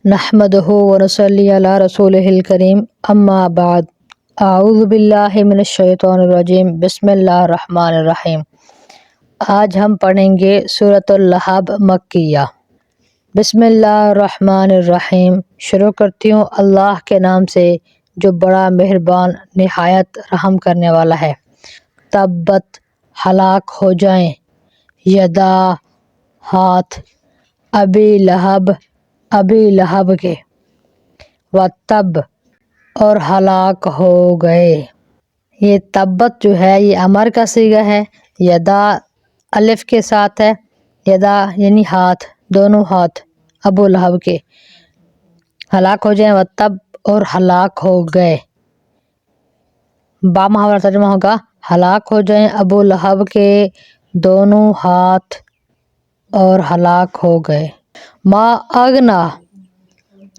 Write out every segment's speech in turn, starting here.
نحمدہ ونصلی علی رسولہ الکریم اما بعد اعوذ باللہ من الشیطان الرجیم بسم اللہ الرحمن الرحیم۔ آج ہم پڑھیں گے سورۃ اللہب مکیہ۔ بسم اللہ الرحمن الرحیم۔ شروع کرتی ہوں اللہ کے نام سے جو بڑا مہربان نہایت رحم کرنے والا ہے۔ تبت ہلاک ہو جائیں، یدا ہاتھ، ابی لہب کے، وتب اور ہلاک ہو گئے۔ یہ تبت جو ہے یہ امر کا صیغہ ہے، یدا الف کے ساتھ ہے، یدا یعنی ہاتھ، دونوں ہاتھ ابو لہب کے ہلاک ہو جائیں، وتب اور ہلاک ہو گئے۔ با محاورہ ترجمہ ہوگا ہلاک ہو جائیں ابو لہب کے دونوں ہاتھ اور ہلاک ہو گئے۔ ما اغنا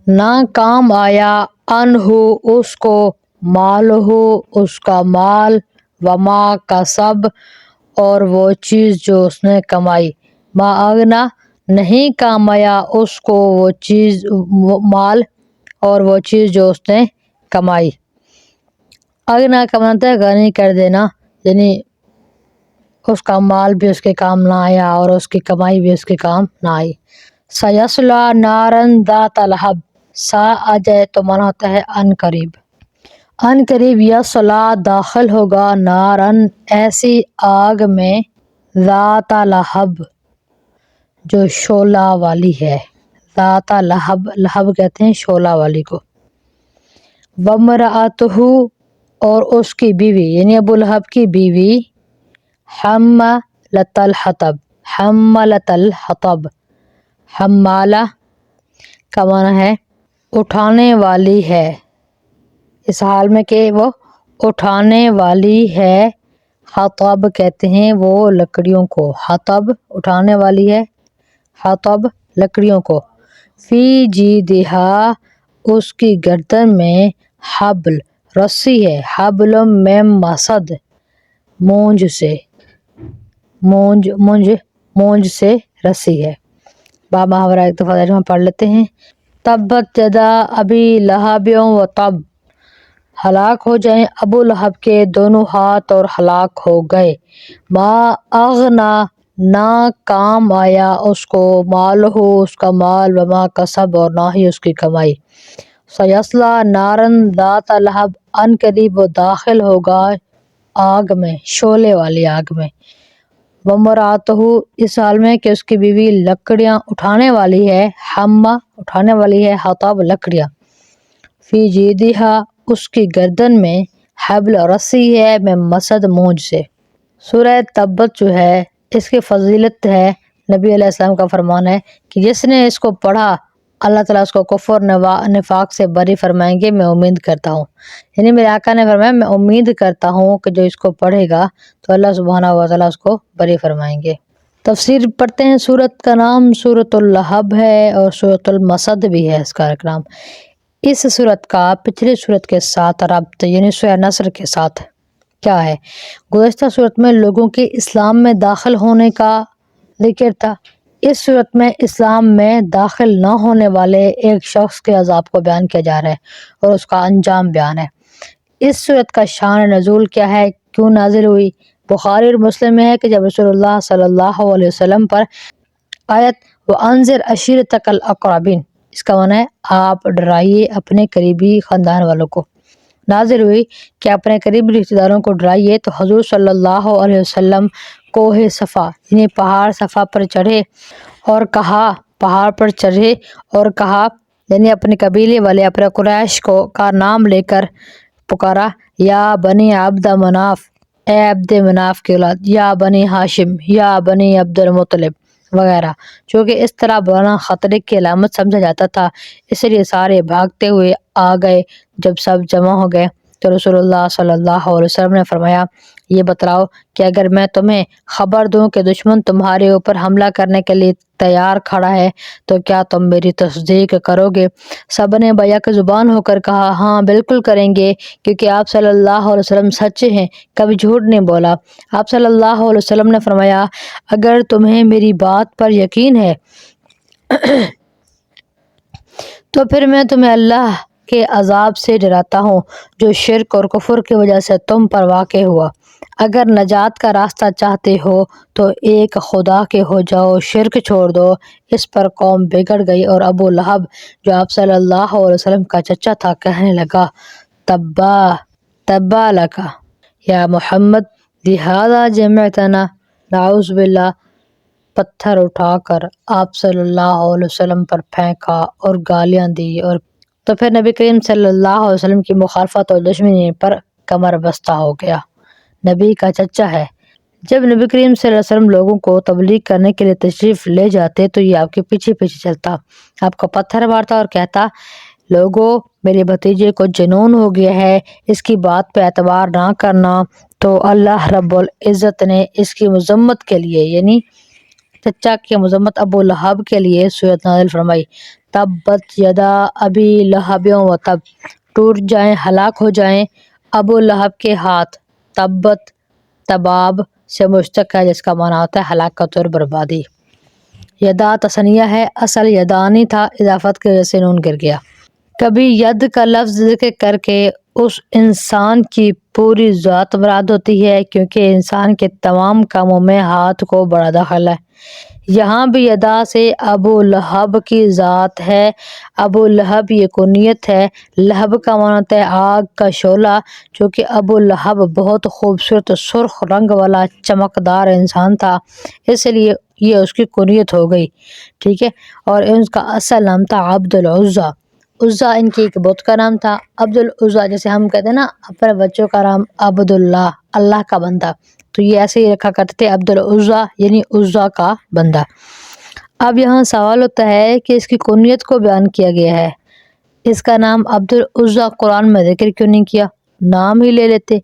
نہ کام آیا، انہو اس کو، مالہو اس کا مال، وما کسب اور وہ چیز جو اس نے کمائی۔ ما اغنا نہیں کام آیا اس کو وہ چیز، مال اور وہ چیز جو اس نے کمائی۔ اغنا کا مطلب ہے غنی کر دینا، یعنی اس کا مال بھی اس کے کام نہ آیا اور اس کی کمائی بھی اس کے کام نہ آئی۔ سیصلی نارا ذات لہب، سا آ جائے تو مانا ہوتا ہے ان قریب۔ ان قریب یصلی داخل ہوگا، نارن ایسی آگ میں، ذات لہب جو شعلہ والی ہے۔ ذات لہب، لہب کہتے ہیں شعلہ والی کو۔ وامرأتہ اور اس کی بیوی یعنی ابو لہب کی بیوی، حمالۃ الحطب، حمالۃ الحطب، حمالہ کا معنی ہے اٹھانے والی ہے، اس حال میں کہ وہ اٹھانے والی ہے۔ حطب کہتے ہیں وہ لکڑیوں کو، حطب اٹھانے والی ہے، حطب لکڑیوں کو۔ فی جیدہا اس کی گردن میں، حبل رسی ہے، حبل من مسد مونج سے، مونج سے رسی ہے۔ با محاورہ ایک دفعہ ترجمہ پڑھ لیتے ہیں۔ تبت یدا ابی لہب وتب، ہلاک ہو جائیں ابو لہب کے دونوں ہاتھ اور ہلاک ہو گئے۔ ما اغنا نہ کام آیا اس کو، مالہ اس کا مال، وما کسب اور نہ ہی اس کی کمائی۔ سیصلی نارا ذات لہب ان قریب وہ داخل ہوگا آگ میں، شعلے والی آگ میں۔ وامرأتہ اس حال میں کہ اس کی بیوی لکڑیاں اٹھانے والی ہے، حمہ اٹھانے والی ہے، حطب لکڑیاں۔ فی جیدہا اس کی گردن میں، حبل رسی ہے، من مسد مونج سے۔ سورہ تبت جو ہے اس کی فضیلت ہے، نبی علیہ السلام کا فرمان ہے کہ جس نے اس کو پڑھا اللہ تعالیٰ اس کو کفر نفاق سے بری فرمائیں گے، میں امید کرتا ہوں۔ یعنی میرے آقا نے فرمایا میں امید کرتا ہوں کہ جو اس کو پڑھے گا تو اللہ سبحانہ و تعالیٰ اس کو بری فرمائیں گے۔ تفسیر پڑھتے ہیں۔ سورت کا نام سورۃ اللہب ہے اور سورۃ المسد بھی ہے اس کا ایک نام۔ اس سورت کا پچھلی سورت کے ساتھ ربط یعنی سورہ نصر کے ساتھ کیا ہے؟ گزشتہ سورت میں لوگوں کے اسلام میں داخل ہونے کا ذکر تھا، اس صورت میں اسلام میں داخل نہ ہونے والے ایک شخص کے عذاب کو بیان کیا جا رہا ہے اور اس کا انجام بیان ہے۔ اس صورت کا شان نزول کیا ہے، کیوں نازل ہوئی؟ بخاری اور مسلم میں ہے کہ جب رسول اللہ صلی اللہ علیہ وسلم پر آیت وَأَنذِرْ عَشِيرَتَكَ الْأَقْرَبِينَ، اس کا معنی ہے آپ ڈرائیے اپنے قریبی خاندان والوں کو، نازل ہوئی کہ اپنے قریبی رشتہ داروں کو ڈرائیے، تو حضور صلی اللہ علیہ وسلم کوہ صفا یعنی پہاڑ صفا پر چڑھے اور کہا، پہاڑ پر چڑھے اور کہا یعنی اپنے قبیلے والے اپنے قریش کو کا نام لے کر پکارا، یا بنی عبد مناف، اے عبد مناف کی اولاد، یا بنی ہاشم، یا بنی عبد المطلب وغیرہ، چونکہ اس طرح بڑا خطرے کی علامت سمجھا جاتا تھا، اس لیے سارے بھاگتے ہوئے آ گئے۔ جب سب جمع ہو گئے تو رسول اللہ صلی اللہ علیہ وسلم نے فرمایا یہ بتلاؤ کہ اگر میں تمہیں خبر دوں کہ دشمن تمہارے اوپر حملہ کرنے کے لیے تیار کھڑا ہے تو کیا تم میری تصدیق کرو گے؟ سب نے بیک زبان ہو کر کہا ہاں بالکل کریں گے، کیونکہ آپ صلی اللہ علیہ وسلم سچے ہیں، کبھی جھوٹ نہیں بولا۔ آپ صلی اللہ علیہ وسلم نے فرمایا اگر تمہیں میری بات پر یقین ہے تو پھر میں تمہیں اللہ کے عذاب سے ڈراتا ہوں جو شرک اور کفر کی وجہ سے تم پر واقع ہوا۔ اگر نجات کا راستہ چاہتے ہو تو ایک خدا کے ہو جاؤ، شرک چھوڑ دو۔ اس پر قوم بگڑ گئی اور ابو لہب جو آپ صلی اللہ علیہ وسلم کا چچا تھا کہنے لگا تبا لکا یا محمد لہذا جمعتنا، نعوذ باللہ۔ پتھر اٹھا کر آپ صلی اللہ علیہ وسلم پر پھینکا اور گالیاں دی، اور تو پھر نبی کریم صلی اللہ علیہ وسلم کی مخالفت اور دشمنی پر کمر بستہ ہو گیا۔ نبی کا چچا ہے۔ جب نبی کریم صلی اللہ علیہ وسلم لوگوں کو تبلیغ کرنے کے لیے تشریف لے جاتے تو یہ آپ کے پیچھے پیچھے چلتا، آپ کو پتھر مارتا اور کہتا، لوگوں میرے بھتیجے کو جنون ہو گیا ہے، اس کی بات پہ اعتبار نہ کرنا۔ تو اللہ رب العزت نے اس کی مذمت کے لیے، یعنی چچا کی مذمت ابو لہب کے لیے سورۃ نازل فرمائی، تبت یدا ابی لہب و تب، ٹوٹ جائیں، ہلاک ہو جائیں ابو لہب کے ہاتھ۔ تبت تباب سے مشتق ہے جس کا معنی ہوتا ہے ہلاکت اور بربادی۔ یدا تثنیہ ہے، اصل یدانی تھا، اضافت کی وجہ سے نون گر گیا۔ کبھی ید کا لفظ ذکر کر کے اس انسان کی پوری ذات مراد ہوتی ہے، کیونکہ انسان کے تمام کاموں میں ہاتھ کو بڑا دخل ہے۔ یہاں بھی یدا سے ابو لہب کی ذات ہے۔ ابو لہب یہ کنیت ہے۔ لہب کا معنی ہوتا ہے آگ کا شعلہ، چونکہ ابو لہب بہت خوبصورت سرخ رنگ والا چمکدار انسان تھا، اس لیے یہ اس کی کنیت ہو گئی، ٹھیک ہے۔ اور اس کا اصل نام تھا عبد العزیٰ۔ عزیٰ ان کی ایک بت کا نام تھا۔ عبد العزیٰ جیسے ہم کہتے ہیں نا اپنے بچوں کا نام عبد اللہ، اللہ کا بندہ، تو یہ ایسے ہی رکھا کرتے تھے عبد العزیٰ، یعنی عزیٰ کا بندہ۔ اب یہاں سوال ہوتا ہے کہ اس کی کنیت کو بیان کیا گیا ہے، اس کا نام عبد العزیٰ قرآن میں ذکر کیوں نہیں کیا؟ نام ہی لے لیتے۔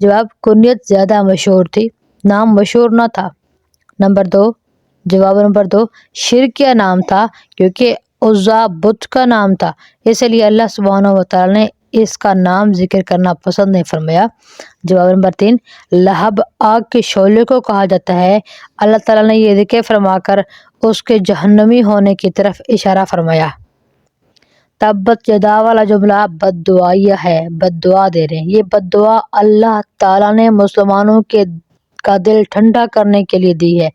جواب، کنیت زیادہ مشہور تھی، نام مشہور نہ تھا۔ جواب نمبر 2، شرکیہ نام تھا، کیونکہ عزیٰ بت کا نام تھا، اس لیے اللہ سبحانہ وتعالی نے اس کا نام ذکر کرنا پسند نہیں فرمایا۔ جواب نمبر 3، لہب آگ کے شعلے کو کہا جاتا ہے، اللہ تعالیٰ نے یہ ذکر فرما کر اس کے جہنمی ہونے کی طرف اشارہ فرمایا۔ تبت یدا والا جملہ بد دعائیہ ہے، بد دعا دے رہے ہیں۔ یہ بد دعا اللہ تعالیٰ نے مسلمانوں کا دل ٹھنڈا کرنے کے لیے دی ہے،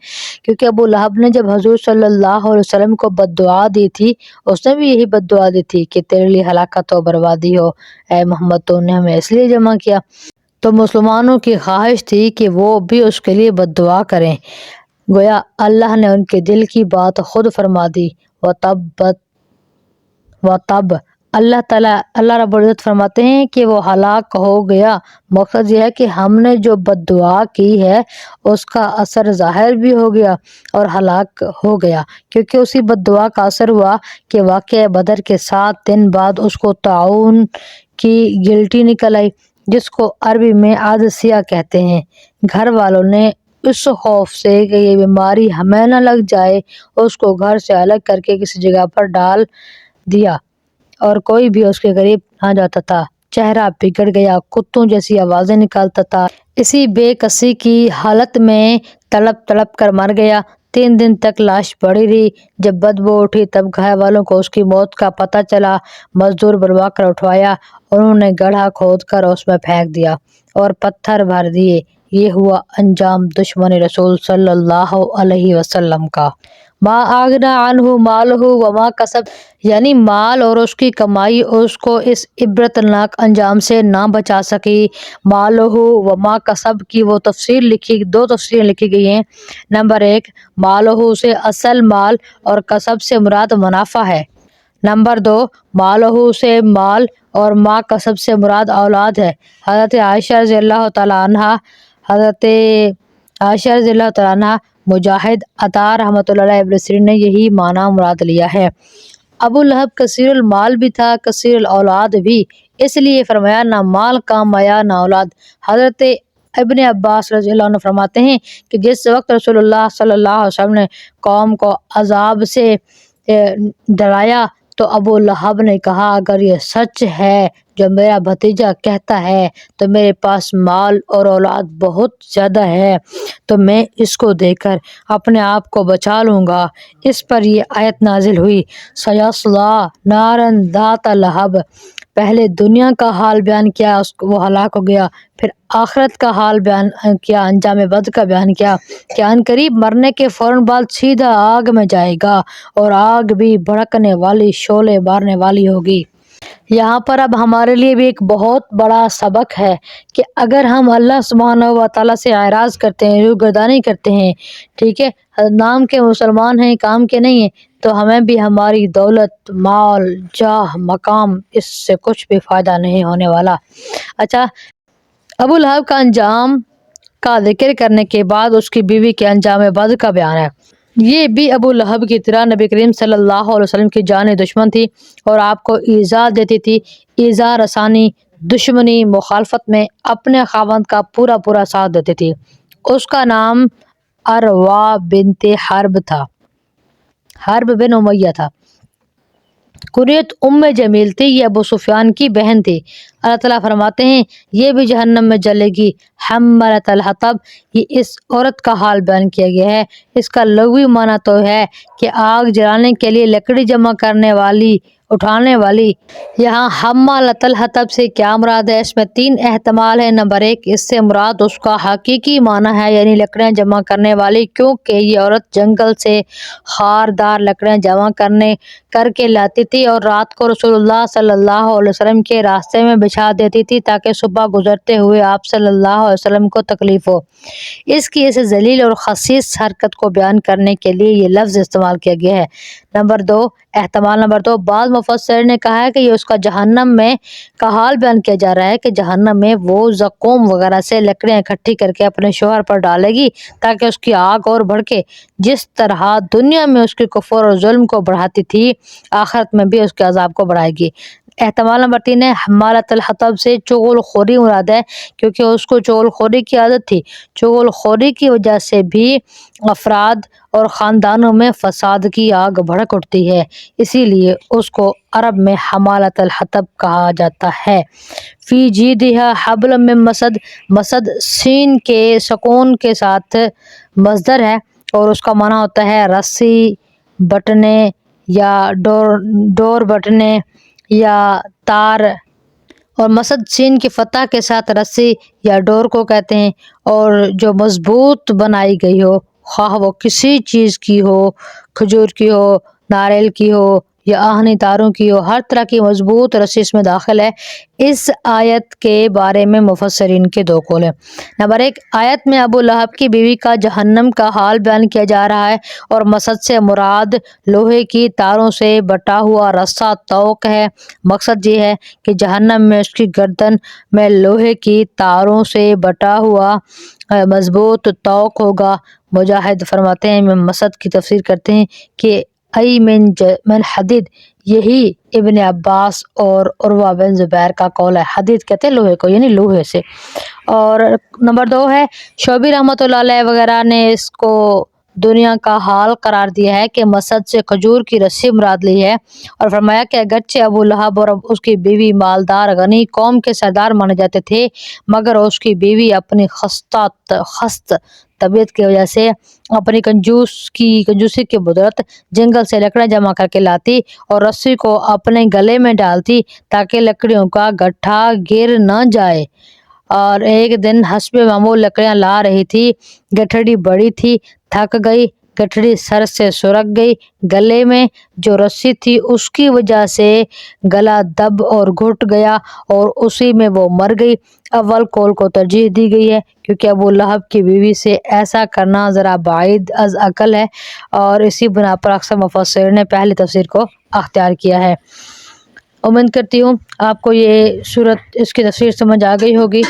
کیونکہ ابو لہب نے جب حضور صلی اللہ علیہ وسلم کو بد دعا دی تھی، اس نے بھی یہی بد دعا دی تھی کہ تیرے لیے ہلاکت و بربادی ہو، اے محمد تو نے ہمیں اس لیے جمع کیا۔ تو مسلمانوں کی خواہش تھی کہ وہ بھی اس کے لیے بد دعا کریں، گویا اللہ نے ان کے دل کی بات خود فرما دی۔ وَتَب اللہ رب العزت فرماتے ہیں کہ وہ ہلاک ہو گیا۔ مقصد یہ ہے کہ ہم نے جو بد دعا کی ہے اس کا اثر ظاہر بھی ہو گیا اور ہلاک ہو گیا، کیونکہ اسی بد دعا کا اثر ہوا کہ واقعہ بدر کے 7 دن بعد اس کو طاعون کی گلٹی نکل آئی، جس کو عربی میں عدسیہ کہتے ہیں۔ گھر والوں نے اس خوف سے کہ یہ بیماری ہمیں نہ لگ جائے اس کو گھر سے الگ کر کے کسی جگہ پر ڈال دیا اور کوئی بھی اس کے قریب نہ جاتا تھا۔ چہرہ بگڑ گیا، کتوں جیسی آوازیں نکالتا تھا، اسی بے کسی کی حالت میں تڑپ تڑپ کر مر گیا۔ 3 دن تک لاش پڑی رہی، جب بدبو اٹھی تب گھر والوں کو اس کی موت کا پتہ چلا، مزدور بلوا کر اٹھوایا، انہوں نے گڑھا کھود کر اس میں پھینک دیا اور پتھر بھر دیے۔ یہ ہوا انجام دشمن رسول صلی اللہ علیہ وسلم کا۔ ما اغنی عنہ مالہ وما کسب، یعنی مال اور اس کی کمائی اس کو اس عبرتناک انجام سے نہ بچا سکی۔ مالہ وما کسب کی وہ دو تفسیریں لکھی گئی ہیں۔ نمبر 1، مالہ سے اصل مال اور کسب سے مراد منافع ہے۔ نمبر 2، مالہ سے مال اور ما کسب سے مراد اولاد ہے۔ حضرت عائشہ رضی اللہ تعالیٰ عنہ، مجاہد، عطا رحمۃ اللہ علیہ، ابن سیرین نے یہی معنی مراد لیا ہے۔ ابو لہب کثیر المال بھی تھا، کثیر الاولاد بھی، اس لیے فرمایا نہ مال کام آیا نہ اولاد۔ حضرت ابن عباس رضی اللہ عنہ فرماتے ہیں کہ جس وقت رسول اللہ صلی اللہ علیہ وسلم نے قوم کو عذاب سے ڈرایا تو ابو لہب نے کہا اگر یہ سچ ہے جو میرا بھتیجا کہتا ہے تو میرے پاس مال اور اولاد بہت زیادہ ہے، تو میں اس کو دے کر اپنے آپ کو بچا لوں گا۔ اس پر یہ آیت نازل ہوئی، سَيَصْلَىٰ نَارًا ذَاتَ لَہَبٍ۔ پہلے دنیا کا حال بیان کیا، وہ ہلاک ہو گیا، پھر آخرت کا حال بیان کیا، انجام بد کا بیان کیا کہ ان قریب مرنے کے فوراً بعد سیدھا آگ میں جائے گا، اور آگ بھی بھڑکنے والی، شعلے مارنے والی ہوگی۔ یہاں پر اب ہمارے لیے بھی ایک بہت بڑا سبق ہے کہ اگر ہم اللہ سبحانہ و تعالیٰ سے اعراض کرتے ہیں، روگردانی کرتے ہیں، ٹھیک ہے، نام کے مسلمان ہیں، کام کے نہیں ہیں، تو ہمیں بھی ہماری دولت، مال، جاہ، مقام، اس سے کچھ بھی فائدہ نہیں ہونے والا۔ اچھا، ابو لہب کا انجام کا ذکر کرنے کے بعد اس کی بیوی کے انجام بد کا بیان ہے۔ یہ بھی ابو لہب کی طرح نبی کریم صلی اللہ علیہ وسلم کی جانی دشمن تھی اور آپ کو ایذا دیتی تھی، ایذا رسانی، دشمنی، مخالفت میں اپنے خاوند کا پورا ساتھ دیتی تھی۔ اس کا نام اروا بنت حرب تھا، حرب بن امیہ تھا۔ کنیت ام جمیل تھی، یہ ابو سفیان کی بہن تھی۔ اللہ تعالیٰ فرماتے ہیں یہ بھی جہنم میں جلے گی، حمالۃ الحطب۔ یہ اس عورت کا حال بیان کیا گیا ہے۔ اس کا لغوی معنی تو ہے کہ آگ جلانے کے لیے لکڑی جمع کرنے والی، اٹھانے والی۔ یہاں حمالۃ الحطب سے کیا مراد ہے؟ اس میں 3 احتمال ہیں۔ نمبر 1، اس سے مراد اس کا حقیقی معنی ہے، یعنی لکڑیاں جمع کرنے والی، کیونکہ یہ عورت جنگل سے خاردار لکڑیاں جمع کر کے لاتی تھی اور رات کو رسول اللہ صلی اللہ علیہ وسلم کے راستے میں بچھا دیتی تھی تاکہ صبح گزرتے ہوئے آپ صلی اللہ علیہ وسلم کو تکلیف ہو۔ اس کی اس ذلیل اور خسیس حرکت کو بیان کرنے کے لیے یہ لفظ استعمال کیا گیا ہے۔ احتمال نمبر 2، بعض مفسرین نے کہا ہے کہ یہ اس کا جہنم میں کا حال بیان کیا جا رہا ہے کہ جہنم میں وہ زقوم وغیرہ سے لکڑیاں اکٹھی کر کے اپنے شوہر پر ڈالے گی تاکہ اس کی آگ اور بھڑکے۔ جس طرح دنیا میں اس کے کفر اور ظلم کو بڑھاتی تھی، آخرت میں بھی اس کے عذاب کو بڑھائے گی۔ احتمال نمبر 3 ہے، حمالۃ الحطب سے چغل خوری مراد ہے، کیونکہ اس کو چغل خوری کی عادت تھی۔ چغل خوری کی وجہ سے بھی افراد اور خاندانوں میں فساد کی آگ بھڑک اٹھتی ہے، اسی لیے اس کو عرب میں حمالۃ الحطب کہا جاتا ہے۔ فی جیدہا حبل من مسد، مسد سین کے سکون کے ساتھ مصدر ہے اور اس کا معنی ہوتا ہے رسی، بٹنے یا ڈور بٹنے یا تار، اور مسد سین کی فتح کے ساتھ رسی یا ڈور کو کہتے ہیں، اور جو مضبوط بنائی گئی ہو، خواہ وہ کسی چیز کی ہو، کھجور کی ہو، ناریل کی ہو یا آہنی تاروں کی ہو، ہر طرح کی مضبوط رسی اس میں داخل ہے۔ اس آیت کے بارے میں مفسرین کے 2 قول ہیں۔ نمبر 1، آیت میں ابو لہب کی بیوی کا جہنم کا حال بیان کیا جا رہا ہے اور مسد سے مراد لوہے کی تاروں سے بٹا ہوا رسہ طوق ہے۔ مقصد یہ ہے کہ جہنم میں اس کی گردن میں لوہے کی تاروں سے بٹا ہوا مضبوط طوق ہوگا۔ مجاہد فرماتے ہیں، میں مسد کی تفسیر کرتے ہیں کہ ای من حدید، یہی ابن عباس اور عروہ بن زبیر کا قول ہے۔ حدید کہتے ہیں لوہے کو، یعنی لوہے سے۔ اور نمبر 2 ہے، شعبی رحمۃ اللہ علیہ وغیرہ نے اس کو دنیا کا حال قرار دیا ہے کہ مسد سے کھجور کی رسی مراد لی ہے، اور فرمایا کہ اگرچہ ابو لہب اور اس کی بیوی مالدار غنی قوم کے سردار مانے جاتے تھے، مگر اس کی بیوی اپنی خست طبیعت کی وجہ سے، اپنی کنجوسی کی بدولت جنگل سے لکڑیاں جمع کر کے لاتی اور رسی کو اپنے گلے میں ڈالتی تاکہ لکڑیوں کا گٹھا گر نہ جائے۔ اور ایک دن حسب معمول لکڑیاں لا رہی تھی، گٹھڑی بڑی تھی، تھک گئی، گٹھڑی سر سے سرک گئی، گلے میں جو رسی تھی اس کی وجہ سے گلا دب اور گھٹ گیا اور اسی میں وہ مر گئی۔ اول قول کو ترجیح دی گئی ہے کیونکہ ابو لہب کی بیوی سے ایسا کرنا ذرا بعید از عقل ہے، اور اسی بنا پر اکثر مفسرین نے پہلی تفسیر کو اختیار کیا ہے۔ امید کرتی ہوں آپ کو یہ صورت، اس کی تفسیر سمجھ آ گئی ہوگی۔